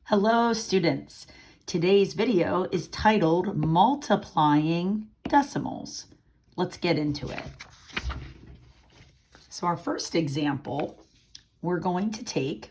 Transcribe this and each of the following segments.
Hello students, today's video is titled Multiplying Decimals. Let's get into it. So our first example, we're going to take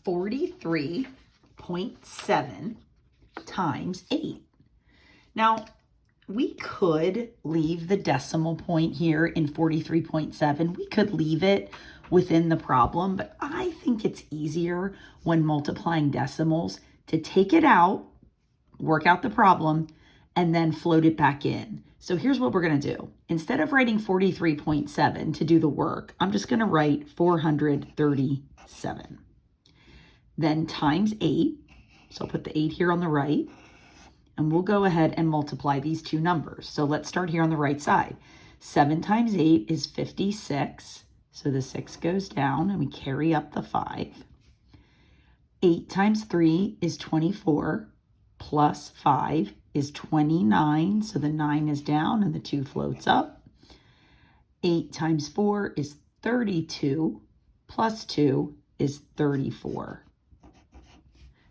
43.7 times 8. Now, we could leave the decimal point here in 43.7. We could leave it within the problem, but I think it's easier when multiplying decimals to take it out, work out the problem, and then float it back in. So here's what we're going to do. Instead of writing 43.7 to do the work, I'm just going to write 437. Then times 8. So I'll put the 8 here on the right. And we'll go ahead and multiply these two numbers. So let's start here on the right side. 7 times 8 is 56. So the 6 goes down and we carry up the 5. 8 times 3 is 24. Plus 5 is 29. So the 9 is down and the 2 floats up. 8 times 4 is 32. Plus 2 is 34.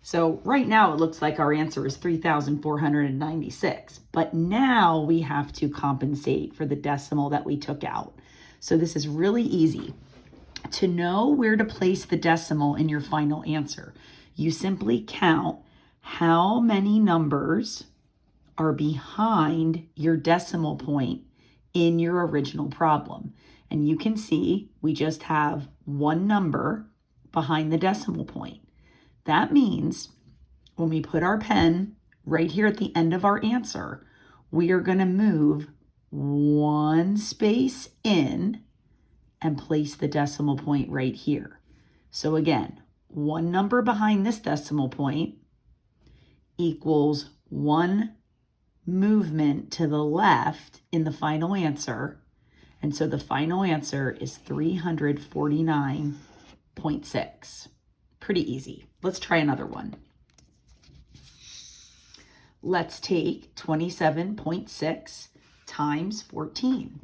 So right now it looks like our answer is 3,496, but now we have to compensate for the decimal that we took out. So this is really easy. To know where to place the decimal in your final answer, you simply count how many numbers are behind your decimal point in your original problem. And you can see we just have one number behind the decimal point. That means when we put our pen right here at the end of our answer, we are going to move one space in and place the decimal point right here. So again, one number behind this decimal point equals one movement to the left in the final answer. And so the final answer is 349.6. Pretty easy. Let's try another one. Let's take 27.6 times 14.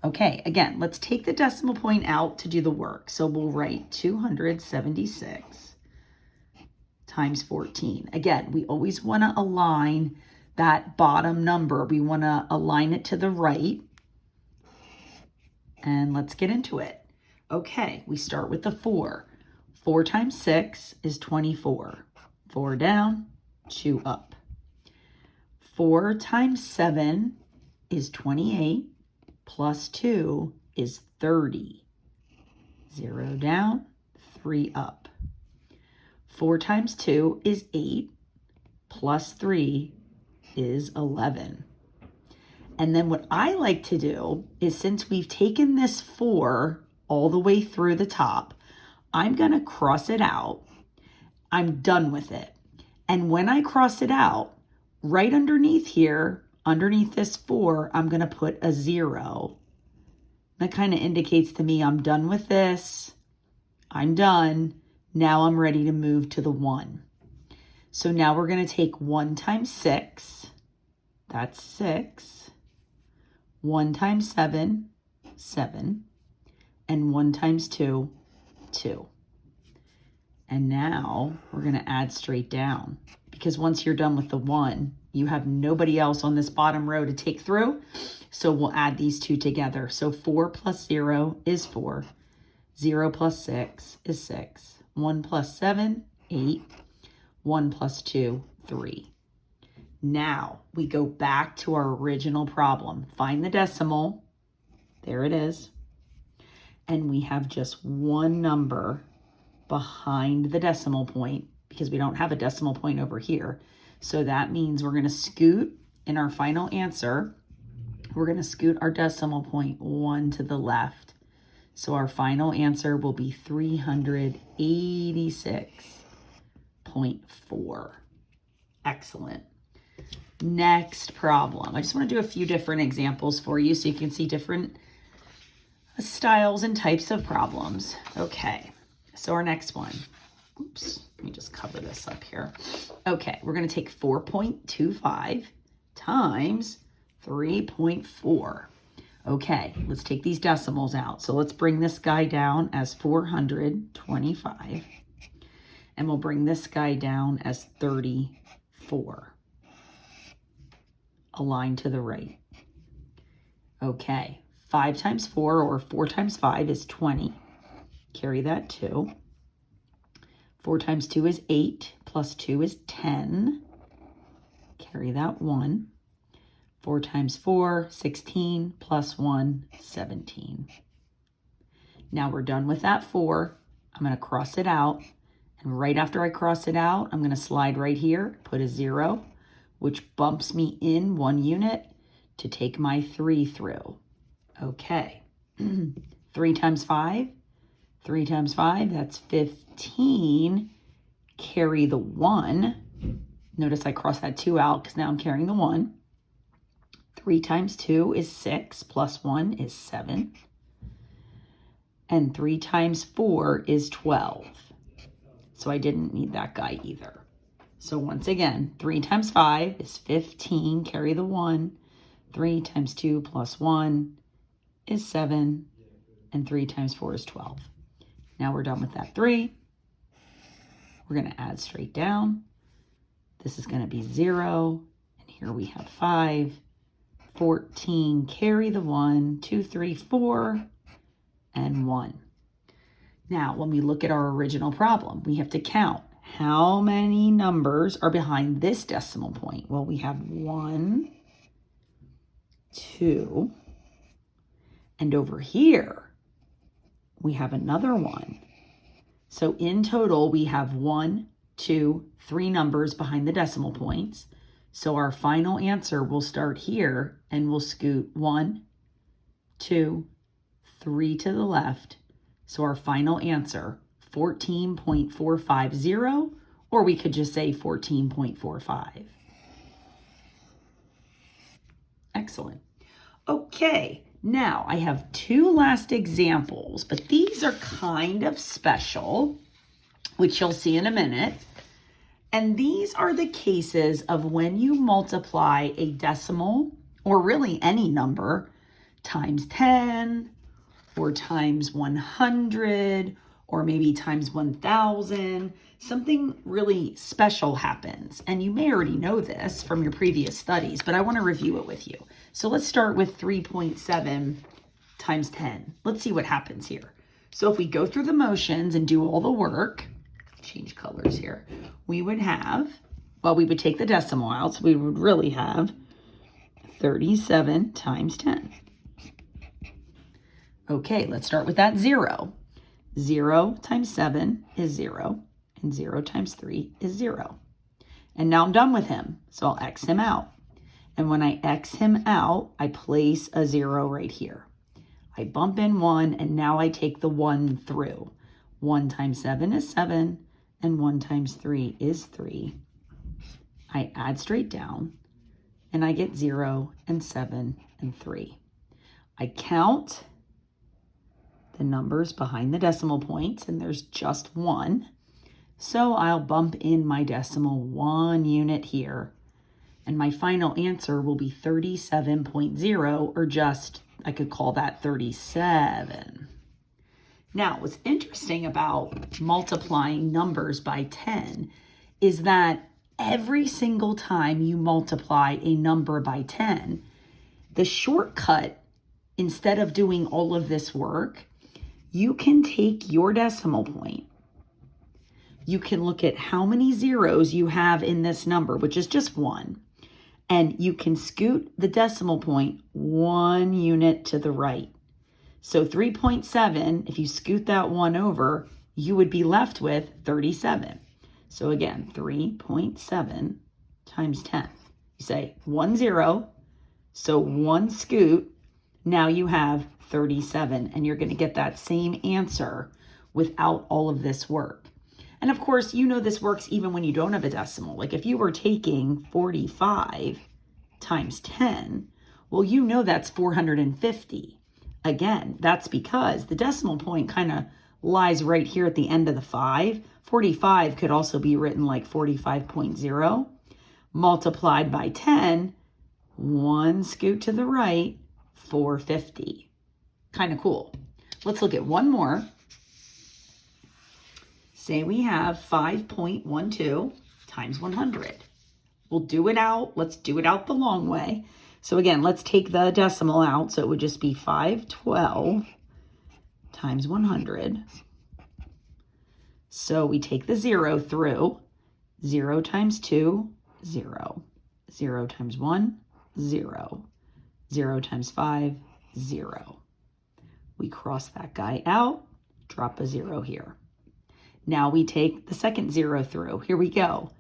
Okay, again, let's take the decimal point out to do the work. So we'll write 276 times 14. Again, we always want to align that bottom number. We want to align it to the right. And let's get into it. Okay, we start with the 4. 4 times 6 is 24. 4 down, 2 up. 4 times 7 is 28. Plus 2 is 30. 0 down, 3 up. 4 times 2 is 8. Plus 3 is 11. And then what I like to do is, since we've taken this 4 all the way through the top, I'm going to cross it out. I'm done with it. And when I cross it out, right underneath here, underneath this 4, I'm going to put a 0. That kind of indicates to me I'm done with this. I'm done. Now I'm ready to move to the 1. So now we're going to take 1 times 6. That's 6. 1 times 7, 7. And 1 times 2, 2. And now we're going to add straight down, because once you're done with the 1, you have nobody else on this bottom row to take through. So we'll add these two together. So 4 plus 0 is 4. 0 plus 6 is 6. 1 plus 7, 8. 1 plus 2, 3. Now we go back to our original problem. Find the decimal. There it is. And we have just one number behind the decimal point, because we don't have a decimal point over here. So that means we're going to scoot in our final answer. We're going to scoot our decimal point 1 to the left. So our final answer will be 386.4. Excellent. Next problem. I just want to do a few different examples for you so you can see different styles and types of problems. Okay, so our next one. Oops, let me just cover this up here. Okay, we're going to take 4.25 times 3.4. Okay, let's take these decimals out. So let's bring this guy down as 425. and we'll bring this guy down as 34. Align to the right. Okay, 5 times 4 or 4 times 5 is 20. Carry that 2. 4 times 2 is 8, plus 2 is 10. Carry that 1. 4 times 4, 16, plus 1, 17. Now we're done with that 4. I'm going to cross it out. And right after I cross it out, I'm going to slide right here, put a 0, which bumps me in 1 unit to take my 3 through. Okay. 3 times 5. 3 times 5, that's 15. Carry the 1. Notice I crossed that 2 out because now I'm carrying the 1. 3 times 2 is 6, plus 1 is 7. And 3 times 4 is 12. So I didn't need that guy either. So once again, 3 times 5 is 15, carry the 1. 3 times 2 plus 1 is 7. And 3 times 4 is 12. Now we're done with that 3. We're going to add straight down. This is going to be 0. And here we have 5. 14, carry the 1, 2, 3, 4, and 1. Now, when we look at our original problem, we have to count how many numbers are behind this decimal point. Well, we have 1, 2, and over here, we have another 1. So in total, we have 1, 2, 3 numbers behind the decimal points. So our final answer will start here and we'll scoot 1, 2, 3 to the left. So our final answer, 14.450, or we could just say 14.45. Excellent. Okay, now I have 2 last examples, but these are kind of special, which you'll see in a minute. And these are the cases of when you multiply a decimal, or really any number, times 10, or times 100, or maybe times 1,000. Something really special happens. And you may already know this from your previous studies, but I want to review it with you. So let's start with 3.7 times 10. Let's see what happens here. So if we go through the motions and do all the work, change colors here, we would have, well, we would take the decimal out, so we would really have 37 times 10. Okay, let's start with that 0. 0 times 7 is 0, and 0 times 3 is 0. And now I'm done with him, so I'll X him out. And when I X him out, I place a 0 right here. I bump in 1, and now I take the 1 through. 1 times 7 is 7, and 1 times 3 is 3. I add straight down, and I get 0 and 7 and 3. I count the numbers behind the decimal points, and there's just 1. So I'll bump in my decimal 1 unit here, and my final answer will be 37.0, or just, I could call that 37. Now, what's interesting about multiplying numbers by 10 is that every single time you multiply a number by 10, the shortcut, instead of doing all of this work, you can take your decimal point. You can look at how many zeros you have in this number, which is just 1, and you can scoot the decimal point 1 unit to the right. So 3.7, if you scoot that 1 over, you would be left with 37. So again, 3.7 times 10. You say 1 0, so 1 scoot, now you have 37, and you're going to get that same answer without all of this work. And of course, you know this works even when you don't have a decimal. Like if you were taking 45 times 10, well, you know that's 450. Again, that's because the decimal point kind of lies right here at the end of the 5. 45 could also be written like 45.0 multiplied by 10, 1 scoot to the right, 450. Kind of cool. Let's look at one more. Say we have 5.12 times 100. We'll do it out. Let's do it out the long way. So again, let's take the decimal out. So it would just be 512 times 100. So we take the 0 through. 0 times 2, 0. 0 times 1, 0. 0 times 5, 0. We cross that guy out, drop a 0 here. Now we take the second 0 through. Here we go.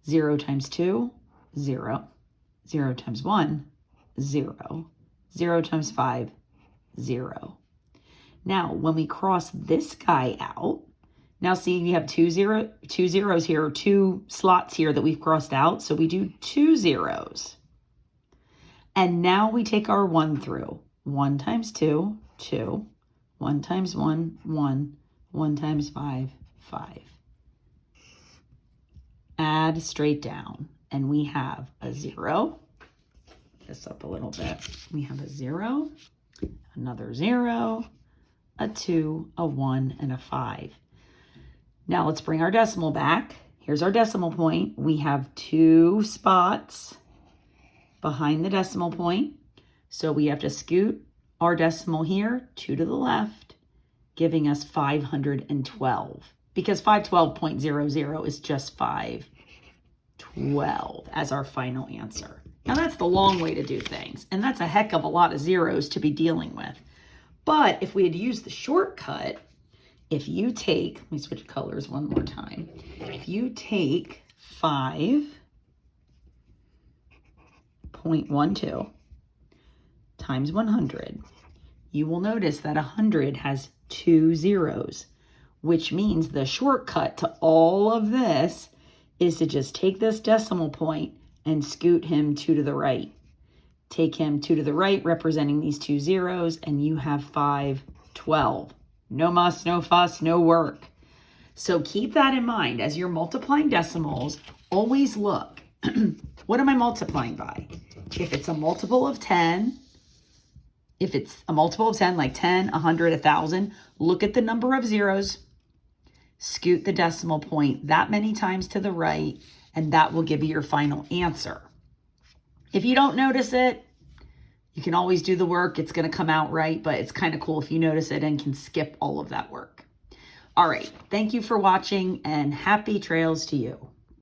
0 times 2, 0. 0 times 1, 0. 0 times 5, 0. Now, when we cross this guy out, now see we have two zeros here, or 2 slots here that we've crossed out. So we do 2 zeros. And now we take our 1 through. 1 times 2, 2. 1 times 1, 1. 1 times 5, 5. Add straight down. And we have a 0. This up a little bit. We have a 0, another 0, a 2, a 1, and a 5. Now let's bring our decimal back. Here's our decimal point. We have 2 spots behind the decimal point. So we have to scoot our decimal here, 2 to the left, giving us 512. Because 512.00 is just 512 as our final answer. Now that's the long way to do things. And that's a heck of a lot of zeros to be dealing with. But if we had used the shortcut, if you take, let me switch colors one more time. If you take 5.12 times 100, you will notice that 100 has 2 zeros, which means the shortcut to all of this is to just take this decimal point and scoot him 2 to the right. Take him 2 to the right, representing these 2 zeros, and you have 512. No muss, no fuss, no work. So keep that in mind as you're multiplying decimals. Always look, what am I multiplying by? If it's a multiple of 10, like 10, 100, 1,000, look at the number of zeros, scoot the decimal point that many times to the right, and that will give you your final answer. If you don't notice it, you can always do the work. It's going to come out right, but it's kind of cool if you notice it and can skip all of that work. All right. Thank you for watching, and happy trails to you.